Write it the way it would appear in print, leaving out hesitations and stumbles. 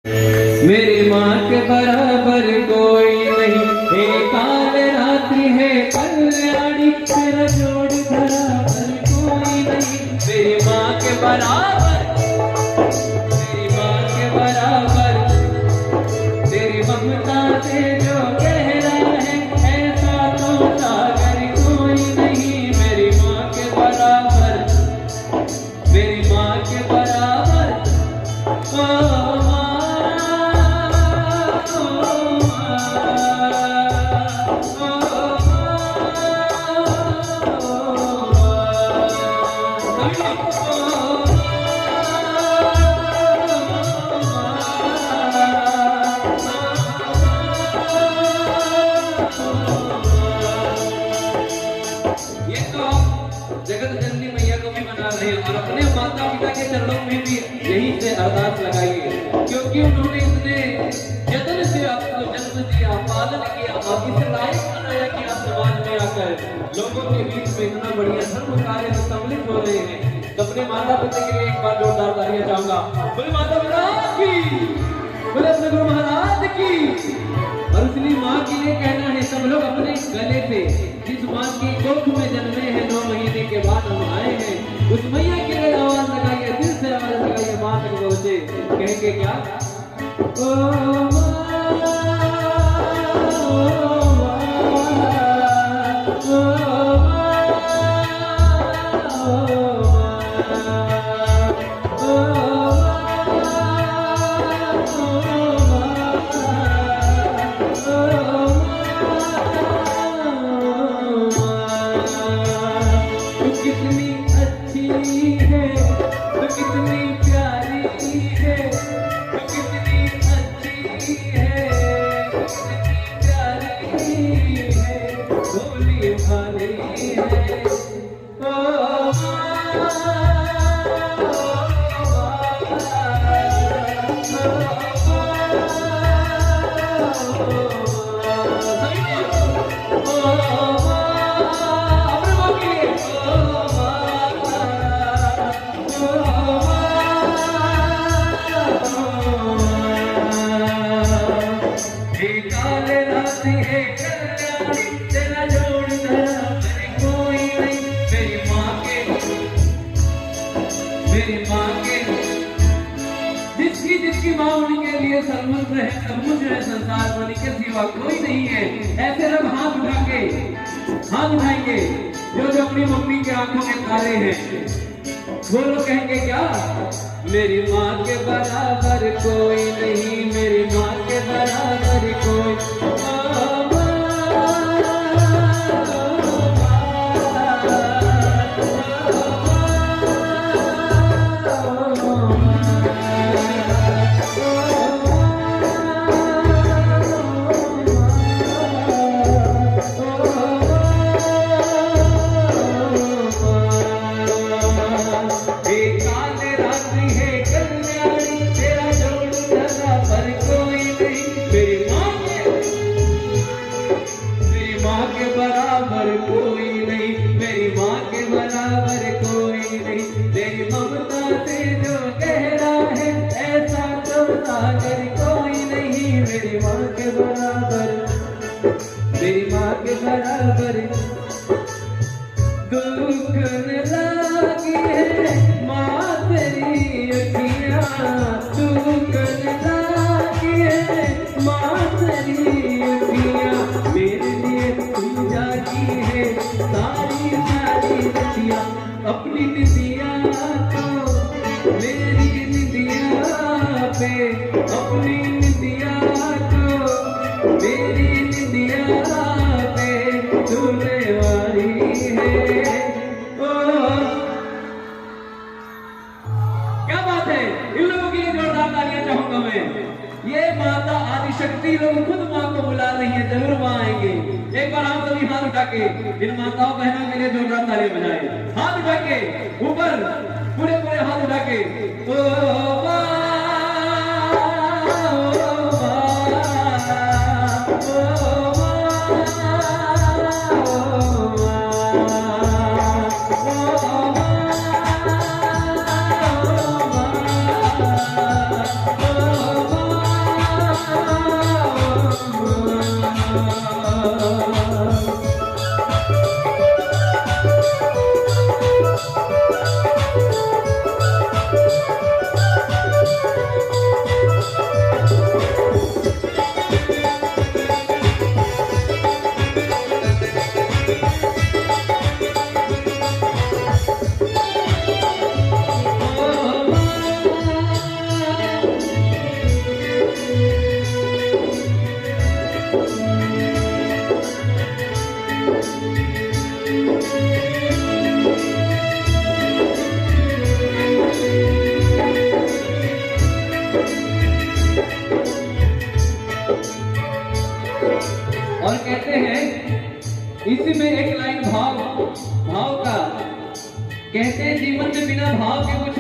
मेरी माँ के बराबर कोई नहीं, हे काल रात्रि है कल्याणी, तेरा जोड़ बराबर कोई नहीं। मेरी माँ के बराबर, मेरी माँ के बराबर, तेरी ममता से जो गहरा है ऐसा तो सागर कोई नहीं। मेरी माँ के बराबर, मेरी माँ के बराबर, ओ जगत जननी मैया को भी मना रहे हैं और अपने माता पिता के चरणों में भी यही से अरदास लगाइए, क्योंकि उन्होंने इतने जतन से आपको जन्म दिया, पालन किया और इस लायक बनाया कि आप समाज में आकर लोगों के बीच में इतना बढ़िया धर्म कार्य में सम्मिलित हो रहे हैं। तो अपने माता पिता के लिए एक बार जोरदार तालियां चाहूंगा। बोले माता पिता की, बोले अपने गुरु महाराज की। और इसलिए माँ के लिए कहना है सब लोग अपने गले पे, जिस माँ की कोख में जन्मे हैं 9 महीने के बाद हम आए हैं, उस मैया के लिए आवाज लगाइए, दिल से आवाज लगाइए, माँ तक पहुंचे। कहेंगे क्या? ओ जिसकी माँ उनके लिए सर्वस्व है, सब कुछ है संसार में, उनके सिवा कोई नहीं है। ऐसे लोग हाथ उठा के, हाथ उठाएंगे जो अपनी मम्मी के आंखों में तारे हैं, वो लोग कहेंगे क्या? मेरी माँ के बराबर कोई नहीं, मेरी माँ के बराबर कोई। मेरी माँ के बराबर दुख न लागी है माँ तेरी अखियाँ, दुख न लागी है माँ तेरी अखियाँ, मेरे लिए तू जागी है सारी सारी रतियाँ, अपनी निदिया को मेरी निदिया पे, अपनी निदिया को मेरी निदिया पे तूने वाली है। क्या बात है, इन लोगों के लिए जोरदार तालियां चाहूंगा मैं। ये माता आदिशक्ति लोग खुद माँ को बुला रही है, जरूर माँ आएंगे। एक बार आप सभी हाथ उठा के इन माताओं बहनों के लिए जोरदार तालियां बजाएं। हाथ उठा के ऊपर, पूरे पूरे हाथ उठा के ओ माँ, कहते हैं जीवन में बिना भाव के कुछ